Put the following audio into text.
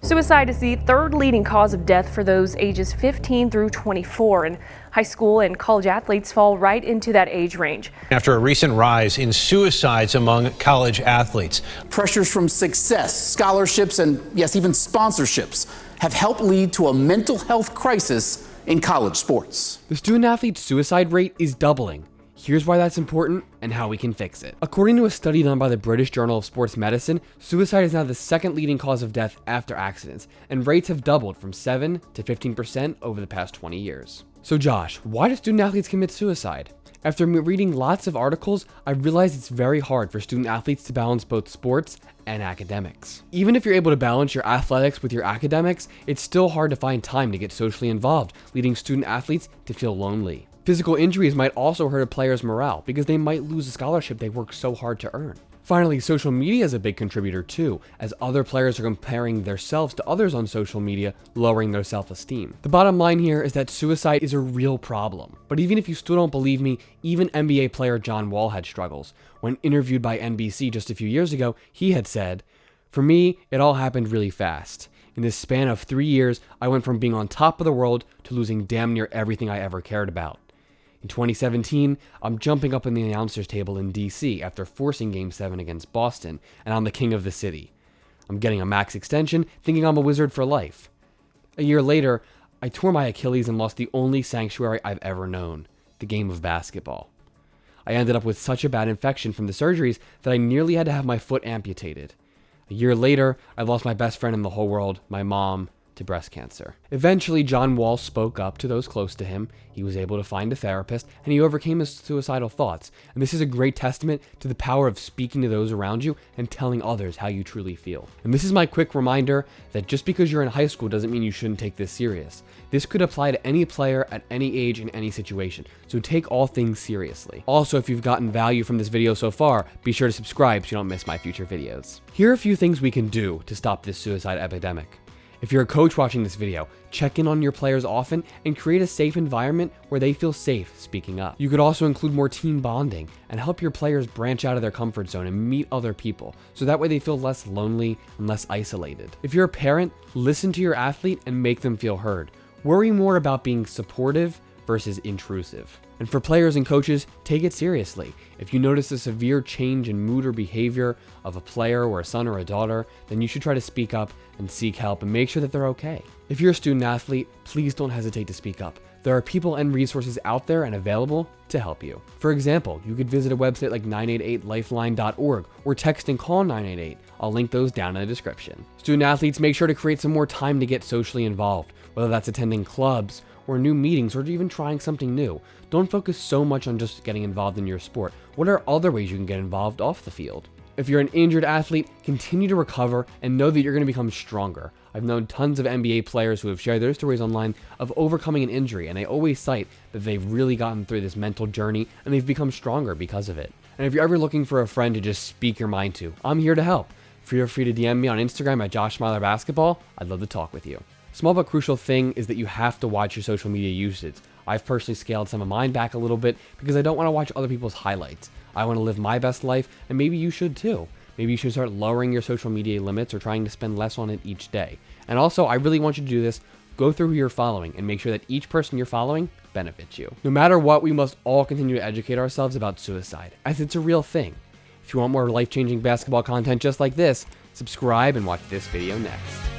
Suicide is the third leading cause of death for those ages 15 through 24, and high school and college athletes fall right into that age range. After a recent rise in suicides among college athletes. Pressures from success, scholarships, and yes, even sponsorships have helped lead to a mental health crisis in college sports. The student-athlete suicide rate is doubling. Here's why that's important and how we can fix it. According to a study done by the British Journal of Sports Medicine, suicide is now the second leading cause of death after accidents, and rates have doubled from 7 to 15% over the past 20 years. So Josh, why do student-athletes commit suicide? After reading lots of articles, I realized it's very hard for student-athletes to balance both sports and academics. Even if you're able to balance your athletics with your academics, it's still hard to find time to get socially involved, leading student-athletes to feel lonely. Physical injuries might also hurt a player's morale because they might lose a scholarship they worked so hard to earn. Finally, social media is a big contributor too, as other players are comparing themselves to others on social media, lowering their self-esteem. The bottom line here is that suicide is a real problem. But even if you still don't believe me, even NBA player John Wall had struggles. When interviewed by NBC just a few years ago, he had said, "For me, it all happened really fast. In this span of 3 years, I went from being on top of the world to losing damn near everything I ever cared about. In 2017, I'm jumping up in the announcer's table in DC after forcing Game 7 against Boston, and I'm the king of the city. I'm getting a max extension, thinking I'm a wizard for life. A year later, I tore my Achilles and lost the only sanctuary I've ever known, the game of basketball. I ended up with such a bad infection from the surgeries that I nearly had to have my foot amputated. A year later, I lost my best friend in the whole world, my mom, to breast cancer." Eventually, John Wall spoke up to those close to him. He was able to find a therapist, and he overcame his suicidal thoughts. And this is a great testament to the power of speaking to those around you and telling others how you truly feel. And this is my quick reminder that just because you're in high school doesn't mean you shouldn't take this serious. This could apply to any player at any age in any situation, so take all things seriously. Also, if you've gotten value from this video so far, be sure to subscribe so you don't miss my future videos. Here are a few things we can do to stop this suicide epidemic. If you're a coach watching this video, check in on your players often and create a safe environment where they feel safe speaking up. You could also include more team bonding and help your players branch out of their comfort zone and meet other people, so that way they feel less lonely and less isolated. If you're a parent, listen to your athlete and make them feel heard. Worry more about being supportive versus intrusive. And for players and coaches, take it seriously. If you notice a severe change in mood or behavior of a player or a son or a daughter, then you should try to speak up and seek help and make sure that they're okay. If you're a student athlete, please don't hesitate to speak up. There are people and resources out there and available to help you. For example, you could visit a website like 988lifeline.org or text and call 988. I'll link those down in the description. Student athletes, make sure to create some more time to get socially involved, whether that's attending clubs or new meetings, or even trying something new. Don't focus so much on just getting involved in your sport. What are other ways you can get involved off the field? If you're an injured athlete, continue to recover and know that you're going to become stronger. I've known tons of NBA players who have shared their stories online of overcoming an injury, and they always cite that they've really gotten through this mental journey and they've become stronger because of it. And if you're ever looking for a friend to just speak your mind to, I'm here to help. Feel free to DM me on Instagram at JoshSmilerBasketball. I'd love to talk with you. Small but crucial thing is that you have to watch your social media usage. I've personally scaled some of mine back a little bit because I don't want to watch other people's highlights. I want to live my best life, and maybe you should too. Maybe you should start lowering your social media limits or trying to spend less on it each day. And also, I really want you to do this. Go through who you're following and make sure that each person you're following benefits you. No matter what, we must all continue to educate ourselves about suicide, as it's a real thing. If you want more life-changing basketball content just like this, subscribe and watch this video next.